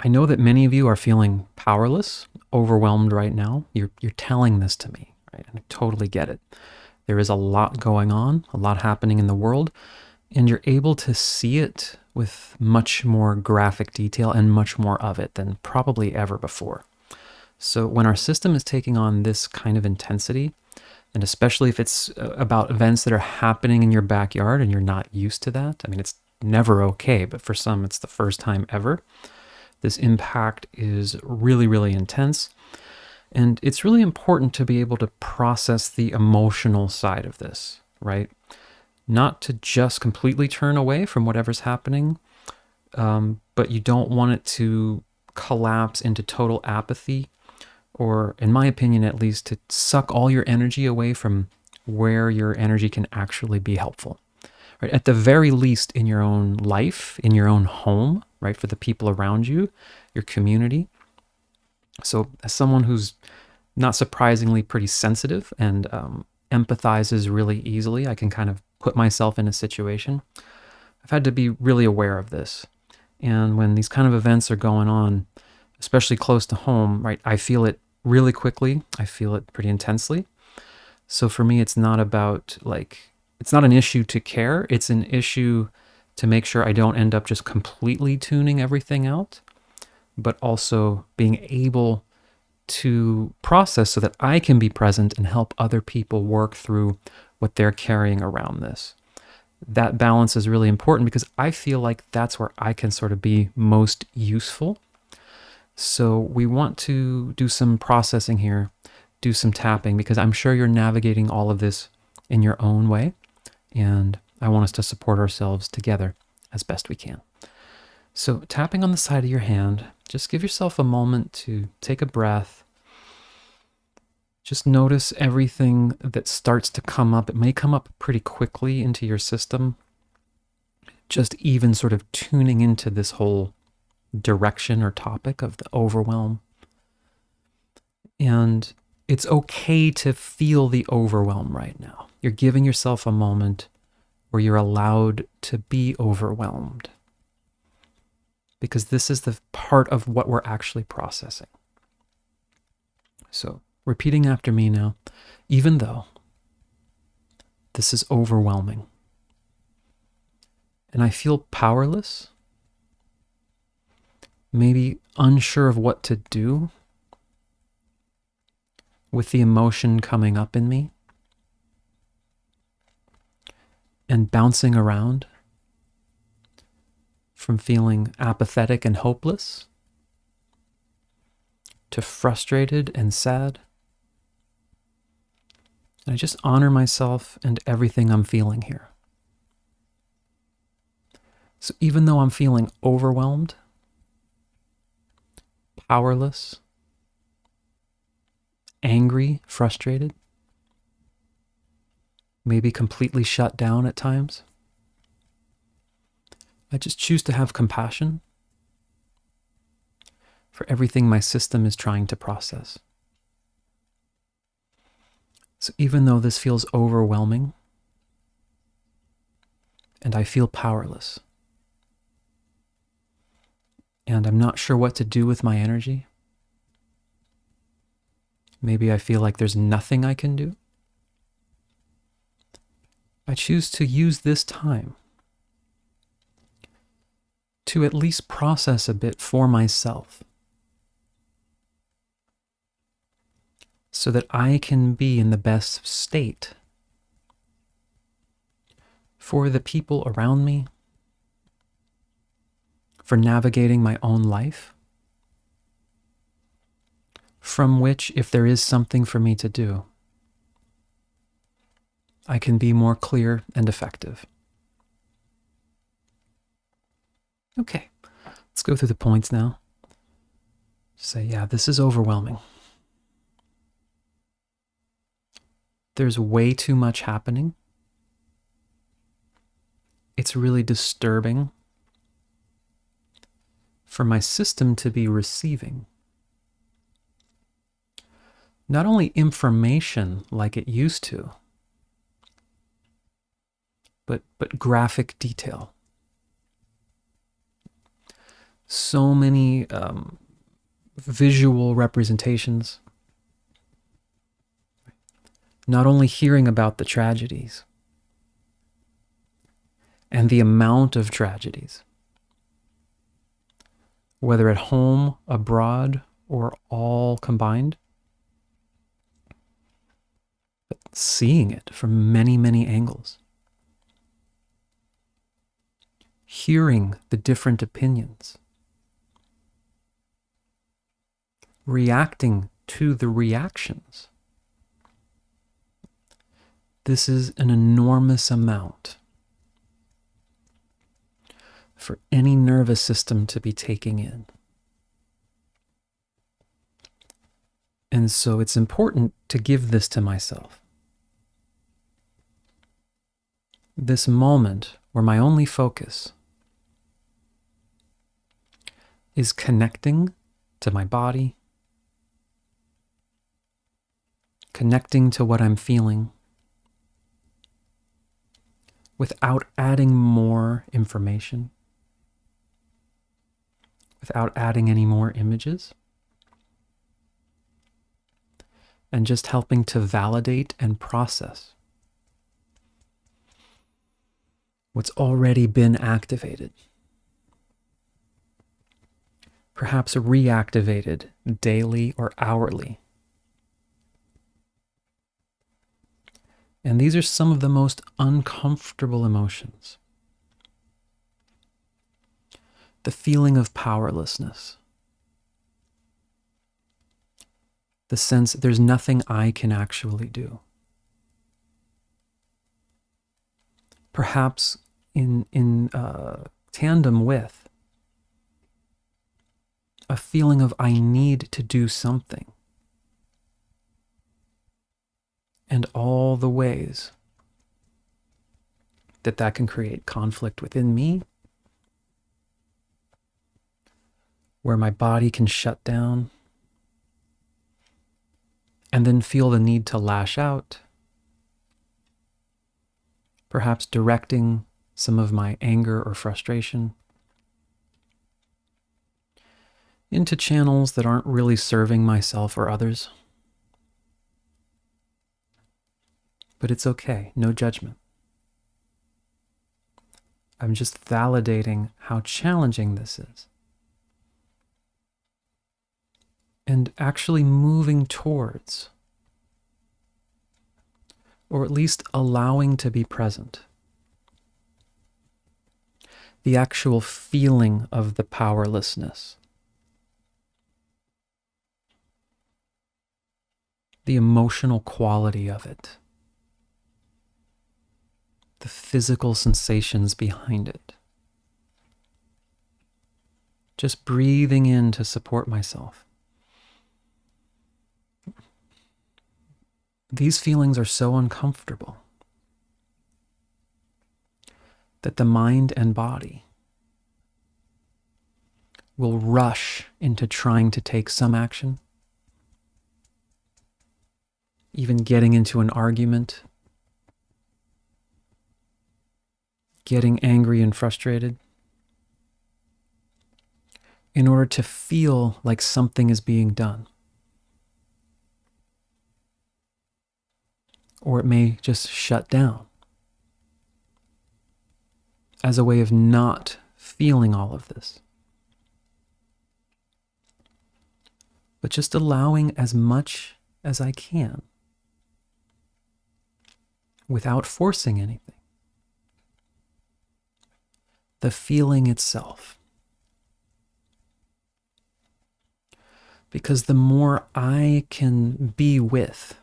I know that many of you are feeling powerless, overwhelmed right now. You're telling this to me, right? And I totally get it. There is a lot going on, a lot happening in the world, and you're able to see it with much more graphic detail and much more of it than probably ever before. So when our system is taking on this kind of intensity, and especially if it's about events that are happening in your backyard and you're not used to that, I mean, it's never okay, but for some, it's the first time ever. This impact is really, really intense. And it's really important to be able to process the emotional side of this, right? Not to just completely turn away from whatever's happening, but you don't want it to collapse into total apathy, or, in my opinion at least, to suck all your energy away from where your energy can actually be helpful. Right? At the very least, in your own life, in your own home, right, for the people around you, your community. So as someone who's not surprisingly pretty sensitive and empathizes really easily, I can kind of put myself in a situation. I've had to be really aware of this. And when these kind of events are going on, especially close to home, right, I feel it really quickly. I feel it pretty intensely. So for me, it's not about it's not an issue to care. It's an issue to make sure I don't end up just completely tuning everything out, but also being able to process so that I can be present and help other people work through what they're carrying around this. That balance is really important because I feel like that's where I can sort of be most useful. So we want to do some processing here, do some tapping, because I'm sure you're navigating all of this in your own way. And I want us to support ourselves together as best we can. So tapping on the side of your hand, just give yourself a moment to take a breath. Just notice everything that starts to come up. It may come up pretty quickly into your system. Just even sort of tuning into this whole direction or topic of the overwhelm. And it's okay to feel the overwhelm right now. You're giving yourself a moment where you're allowed to be overwhelmed, because this is the part of what we're actually processing. So, repeating after me now, even though this is overwhelming and I feel powerless, maybe unsure of what to do with the emotion coming up in me and bouncing around from feeling apathetic and hopeless to frustrated and sad. And I just honor myself and everything I'm feeling here. So even though I'm feeling overwhelmed, powerless, angry, frustrated, maybe completely shut down at times, I just choose to have compassion for everything my system is trying to process. So even though this feels overwhelming and I feel powerless and I'm not sure what to do with my energy, maybe I feel like there's nothing I can do, I choose to use this time to at least process a bit for myself so that I can be in the best state for the people around me, for navigating my own life, from which, if there is something for me to do, I can be more clear and effective. Okay, let's go through the points now. Say, yeah, this is overwhelming. There's way too much happening. It's really disturbing for my system to be receiving not only information like it used to, but graphic detail. so many visual representations. Not only hearing about the tragedies and the amount of tragedies, whether at home, abroad, or all combined, but seeing it from many, many angles. Hearing the different opinions. Reacting to the reactions. This is an enormous amount for any nervous system to be taking in. And so it's important to give this to myself. This moment where my only focus is connecting to my body, connecting to what I'm feeling, without adding more information, without adding any more images, and just helping to validate and process what's already been activated, perhaps reactivated daily or hourly. And these are some of the most uncomfortable emotions. The feeling of powerlessness. The sense that there's nothing I can actually do. Perhaps in tandem with a feeling of I need to do something. And all the ways that that can create conflict within me, where my body can shut down and then feel the need to lash out, perhaps directing some of my anger or frustration into channels that aren't really serving myself or others. But it's okay, no judgment. I'm just validating how challenging this is. And actually moving towards, or at least allowing to be present, the actual feeling of the powerlessness. The emotional quality of it. The physical sensations behind it. Just breathing in to support myself. These feelings are so uncomfortable that the mind and body will rush into trying to take some action, even getting into an argument, getting angry and frustrated, in order to feel like something is being done. Or it may just shut down as a way of not feeling all of this. But just allowing as much as I can without forcing anything. The feeling itself. Because the more I can be with,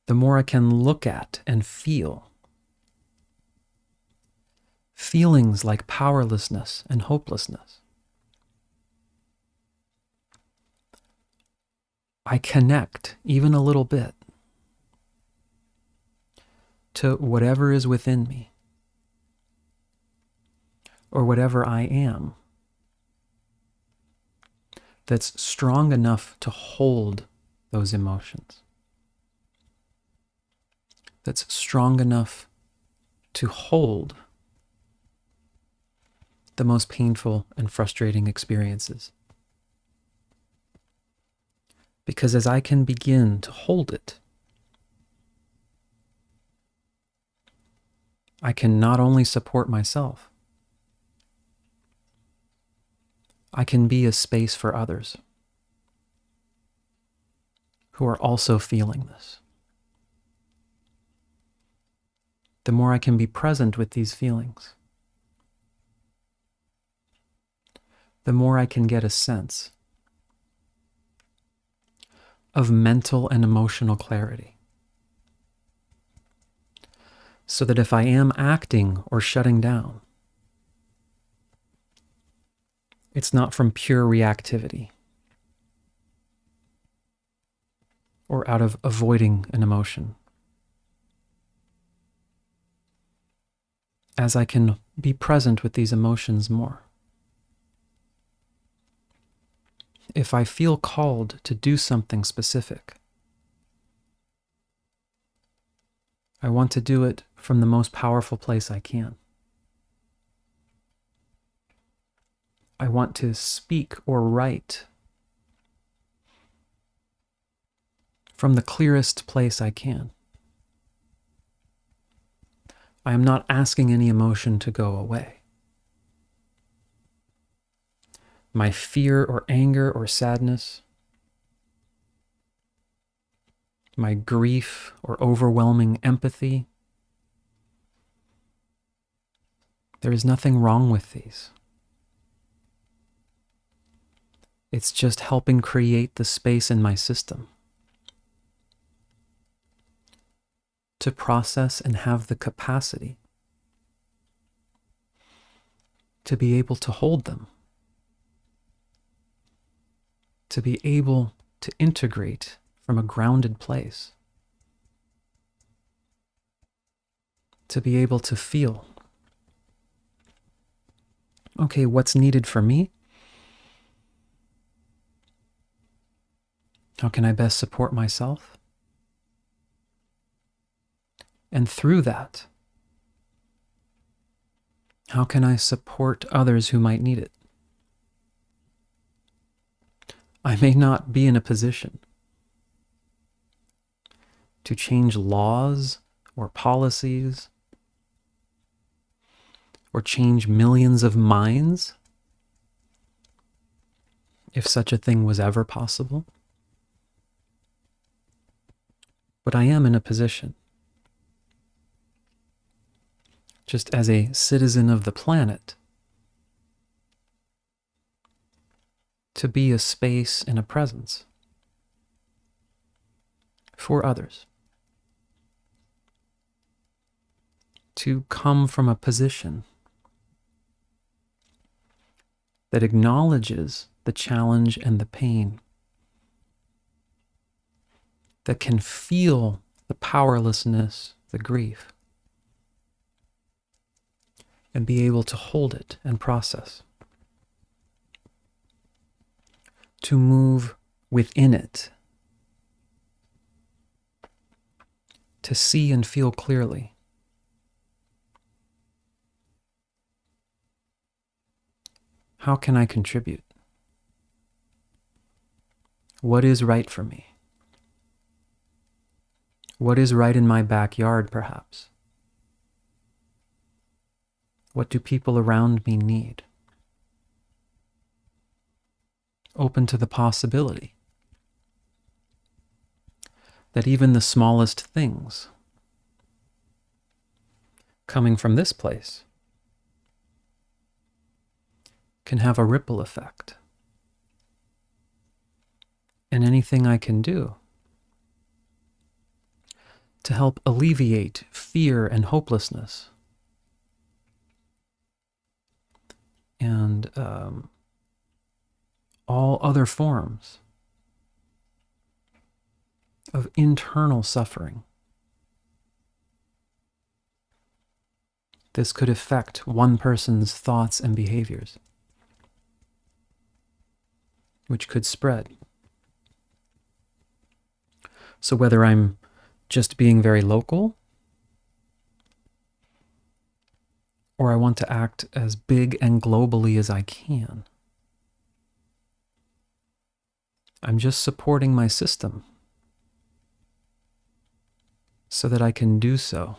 the more I can look at and feel feelings like powerlessness and hopelessness. I connect even a little bit to whatever is within me or whatever I am that's strong enough to hold those emotions. That's strong enough to hold the most painful and frustrating experiences. Because as I can begin to hold it, I can not only support myself, I can be a space for others who are also feeling this. The more I can be present with these feelings, the more I can get a sense of mental and emotional clarity. So that if I am acting or shutting down, it's not from pure reactivity or out of avoiding an emotion. As I can be present with these emotions more, if I feel called to do something specific, I want to do it from the most powerful place I can. I want to speak or write from the clearest place I can. I am not asking any emotion to go away. My fear or anger or sadness, my grief or overwhelming empathy, there is nothing wrong with these. It's just helping create the space in my system to process and have the capacity to be able to hold them, to be able to integrate from a grounded place, to be able to feel, okay, what's needed for me? How can I best support myself? And through that, how can I support others who might need it? I may not be in a position to change laws or policies or change millions of minds, if such a thing was ever possible. But I am in a position, just as a citizen of the planet, to be a space and a presence for others, to come from a position that acknowledges the challenge and the pain, that can feel the powerlessness, the grief, and be able to hold it and process, to move within it, to see and feel clearly. How can I contribute? What is right for me? What is right in my backyard, perhaps? What do people around me need? Open to the possibility that even the smallest things coming from this place can have a ripple effect. And anything I can do to help alleviate fear and hopelessness and all other forms of internal suffering. This could affect one person's thoughts and behaviors, which could spread. So whether I'm just being very local, or I want to act as big and globally as I can. I'm just supporting my system so that I can do so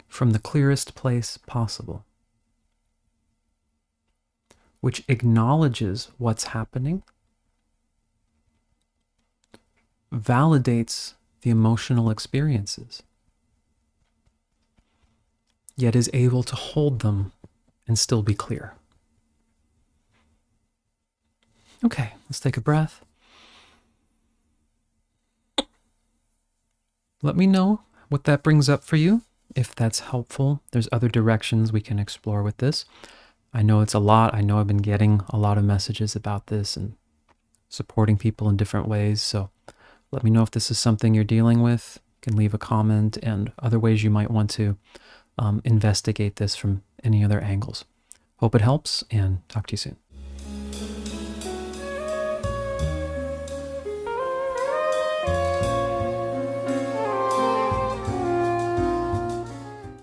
from the clearest place possible, which acknowledges what's happening, validates the emotional experiences, yet is able to hold them and still be clear. Okay, let's take a breath. Let me know what that brings up for you, if that's helpful. There's other directions we can explore with this. I know it's a lot. I know I've been getting a lot of messages about this and supporting people in different ways. So let me know if this is something you're dealing with. You can leave a comment and other ways you might want to investigate this from any other angles. Hope it helps, and talk to you soon.